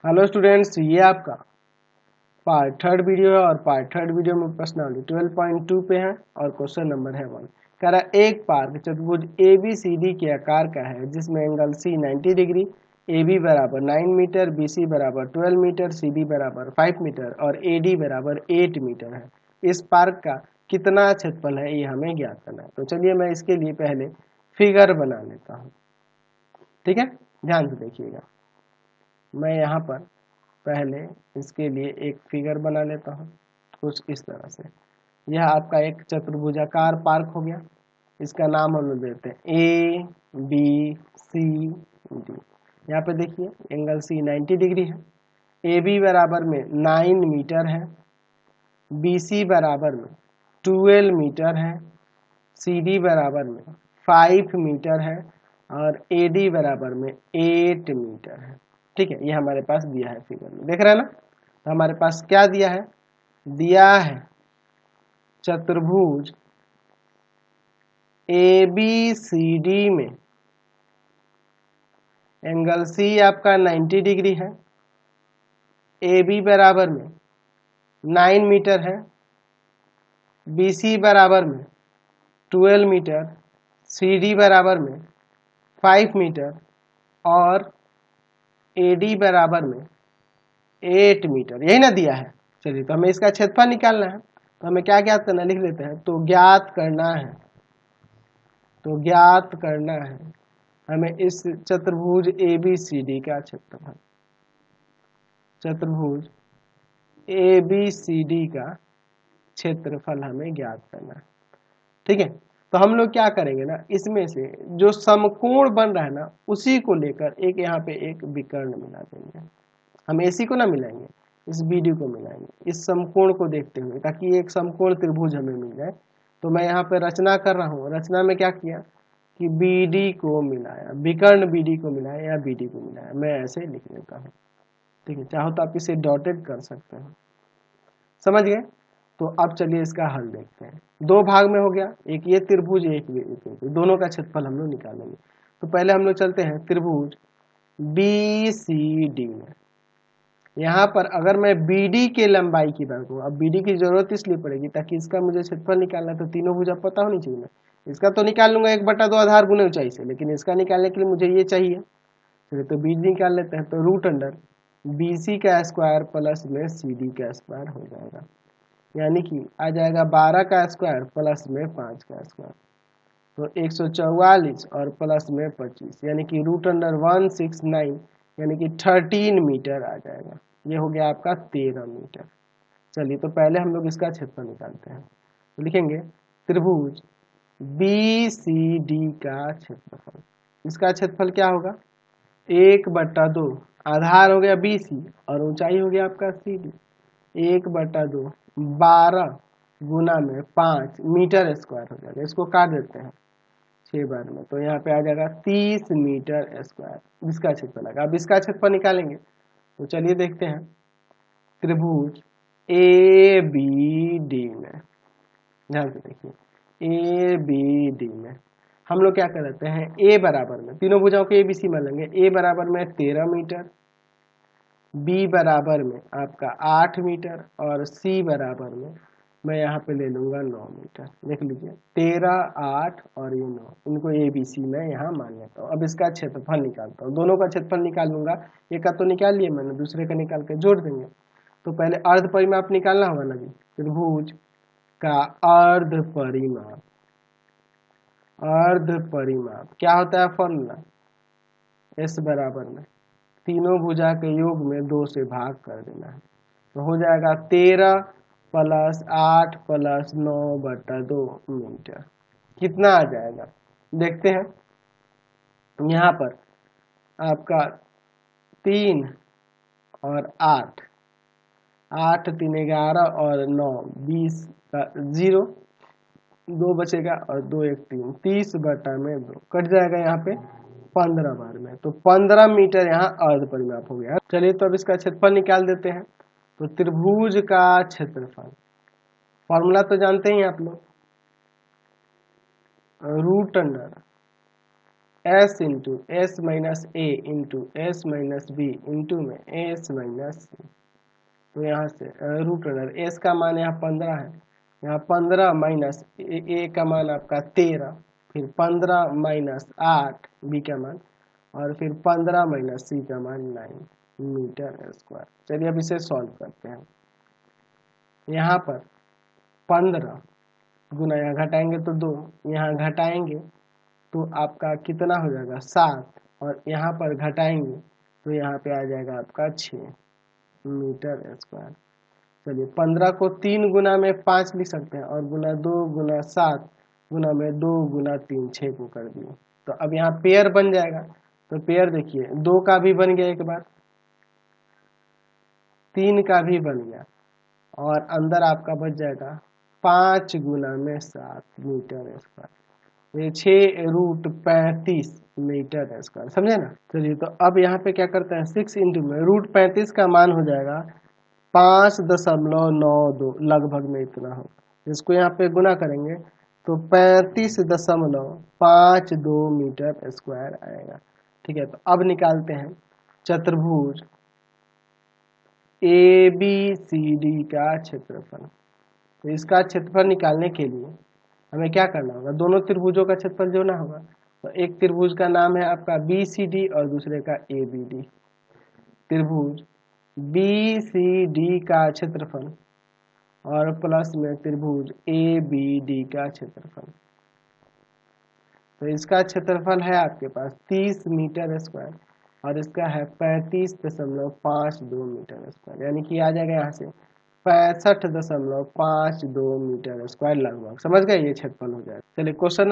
Hello students, ये आपका part third video है और पार्ट थर्ड वीडियो में प्रश्नावली 12.2 पे है और क्वेश्चन नंबर है 1। कह रहा एक पार्क चतुर्भुज ए बी सी डी के आकार का है जिसमें angle C 90 degree, A B बराबर 9 मीटर, बी सी बराबर 12 मीटर, सी डी बराबर 5 मीटर और ए डी बराबर 8 मीटर है। इस पार्क का कितना क्षेत्रफल है ये हमें ज्ञात करना है। तो चलिए मैं इसके लिए पहले फिगर बना लेता हूँ। ठीक है, ध्यान से देखिएगा। मैं यहाँ पर पहले इसके लिए एक फिगर बना लेता हूँ कुछ इस तरह से। यह आपका एक चतुर्भुजाकार पार्क हो गया। इसका नाम हम लोग देते हैं ए बी सी डी। यहाँ पे देखिए एंगल सी 90 डिग्री है, ए बी बराबर में 9 मीटर है, बी सी बराबर में 12 मीटर है, सी डी बराबर में 5 मीटर है और ए डी बराबर में 8 मीटर है। ठीक है, ये हमारे पास दिया है फिगर में, देख रहे हैं ना। तो हमारे पास क्या दिया है, दिया है चतुर्भुज ए बी सी डी में एंगल सी आपका 90 डिग्री है, ए बी बराबर में 9 मीटर है, बी सी बराबर में 12 मीटर, सी डी बराबर में 5 मीटर और ए डी बराबर में 8 मीटर, यही ना दिया है। चलिए, तो हमें इसका क्षेत्रफल निकालना है। तो हमें क्या ज्ञात करना है, लिख लेते हैं। तो ज्ञात करना है हमें इस चतुर्भुज ए बी सी डी का क्षेत्रफल, चतुर्भुज ए बी सी डी का क्षेत्रफल हमें ज्ञात करना है। ठीक है, तो हम लोग क्या करेंगे ना, इसमें से जो समकोण बन रहा है ना उसी को लेकर एक यहाँ पे एक विकर्ण मिला देंगे। हम एसी को ना मिलाएंगे, इस बीडी को मिलाएंगे इस समकोण को देखते हुए, ताकि एक समकोण त्रिभुज हमें मिल जाए। तो मैं यहाँ पे रचना कर रहा हूँ। रचना में क्या किया कि बीडी को मिलाया, विकर्ण बीडी को मिलाया या बीडी को मिलाया। मैं ऐसे लिख देता हूँ। ठीक है, चाहो तो आप इसे डॉटेड कर सकते हैं। समझ गए। तो अब चलिए इसका हल देखते हैं। दो भाग में हो गया, एक ये त्रिभुज, एक ये, दोनों का क्षेत्रफल हम लोग निकालेंगे। तो पहले हम लोग चलते हैं त्रिभुज बी सी डी में। यहाँ पर अगर मैं BD के लंबाई की बात करूँ, अब BD की जरूरत इसलिए पड़ेगी ताकि इसका मुझे क्षेत्रफल निकालना है। तो तीनों भुजा पता होनी चाहिए। मैं इसका तो निकाल लूंगा 1/2 आधार गुने ऊंचाई से, लेकिन इसका निकालने के लिए मुझे ये चाहिए। चलिए, तो BD निकाल लेते हैं। तो रूट अंडर BC का स्क्वायर प्लस में CD का स्क्वायर हो जाएगा, यानी कि आ जाएगा 12 का स्क्वायर प्लस में 5 का स्क्वायर, तो 144 और प्लस में 25, यानी कि रूट अंडर 169, यानी कि 13 मीटर आ जाएगा। ये हो गया आपका 13 मीटर। चलिए, तो पहले हम लोग इसका क्षेत्रफल निकालते हैं। तो लिखेंगे त्रिभुज बी सी डी का क्षेत्रफल। इसका क्षेत्रफल क्या होगा, 1/2 आधार हो गया BC और ऊंचाई हो गया आपका CD, 1/2 12 गुना में 5 मीटर स्क्वायर हो जाएगा। इसको काट देते हैं 6 बार में, तो यहाँ पे आ जाएगा 30 मीटर स्क्वायर इसका क्षेत्रफल आएगा। अब इसका क्षेत्रफल निकालेंगे। तो चलिए देखते हैं। त्रिभुज ए बी डी में, ध्यान से देखिए, ए बी डी में हम लोग क्या कर देते हैं, ए बराबर में तीनों भुजाओं को ABC मान लेंगे। ए बराबर में 13 मीटर, बी बराबर में आपका 8 मीटर और सी बराबर में मैं यहाँ पे ले लूंगा 9 मीटर। देख लीजिए 13, 8 और ये 9, इनको ABC मैं यहाँ मान लेता हूँ। अब इसका क्षेत्रफल निकालता हूँ। दोनों का क्षेत्रफल निकाल लूंगा। एक का तो निकाल लिया मैंने, दूसरे का निकाल के जोड़ देंगे। तो पहले अर्ध परिमाप निकालना होगा ना जी। त्रिभुज का अर्ध परिमाप, अर्ध परिमाप क्या होता है, फॉर्मूला S बराबर में तीनों भुजा के योग में 2 से भाग कर देना है। तो हो जाएगा 13 प्लस 8 प्लस 9/2 मीटर। कितना आ जाएगा देखते हैं। यहाँ पर आपका 3 और 8, 8 3 11 और 9 20 का 0, 2 बचेगा और 2 1 3, 30/2 कट जाएगा यहाँ पे 15 बार में। तो 15 मीटर यहाँ अर्ध परिमाप हो गया। चलिए, तो अब इसका क्षेत्रफल निकाल देते हैं। तो त्रिभुज का क्षेत्रफल, फॉर्मूला तो जानते ही आप लोग, root under s into s minus a into s minus b into में एस माइनस सी। तो यहाँ से रूट अंडर एस का मान यहाँ 15 है, यहाँ 15 माइनस ए का मान आपका 13, फिर 15 माइनस 8 बी का मान, और फिर 15 माइनस सी का मान 9 मीटर स्क्वायर। चलिए अब इसे सॉल्व करते हैं। यहाँ पर 15 गुना यहाँ घटाएंगे तो 2, यहाँ घटाएंगे तो आपका कितना हो जाएगा 7, और यहाँ पर घटाएंगे तो यहाँ पे आ जाएगा आपका 6 मीटर स्क्वायर। चलिए 15 को 3 गुना में 5 लिख सकते हैं, और गुना 2 गुना 7 गुना में 2 गुना 3 6 को कर दिए। तो अब यहाँ पेयर बन जाएगा। तो पेयर देखिए 2 का भी बन गया एक बार, 3 का भी बन गया, और अंदर आपका बच जाएगा 5 गुना में 7 मीटर स्क्वायर। ये 6 रूट 35 मीटर स्क्वायर, समझे ना। चलिए तो अब यहाँ पे क्या करते हैं 6 इंटू में रूट 35 का मान हो जाएगा 5.92, लगभग में इतना हो। इसको यहाँ पे गुना करेंगे तो 35.52 मीटर स्क्वायर आएगा। ठीक है, तो अब निकालते हैं चतुर्भुज ए बी सी डी का क्षेत्रफल। तो इसका क्षेत्रफल निकालने के लिए हमें क्या करना होगा, दोनों त्रिभुजों का क्षेत्रफल जोड़ना होगा। तो एक त्रिभुज का नाम है आपका बी सी डी और दूसरे का ए बी डी। त्रिभुज बी सी डी का क्षेत्रफल और प्लस में त्रिभुज ए बी डी का क्षेत्रफल। तो इसका क्षेत्रफल है आपके पास 30 मीटर स्क्वायर, और इसका है 35.52 मीटर स्क्वायर, यानी कि आ जाएगा यहाँ से 65.52 मीटर स्क्वायर लगभग। समझ गए, ये क्षेत्रफल हो जाएगा। चलिए क्वेश्चन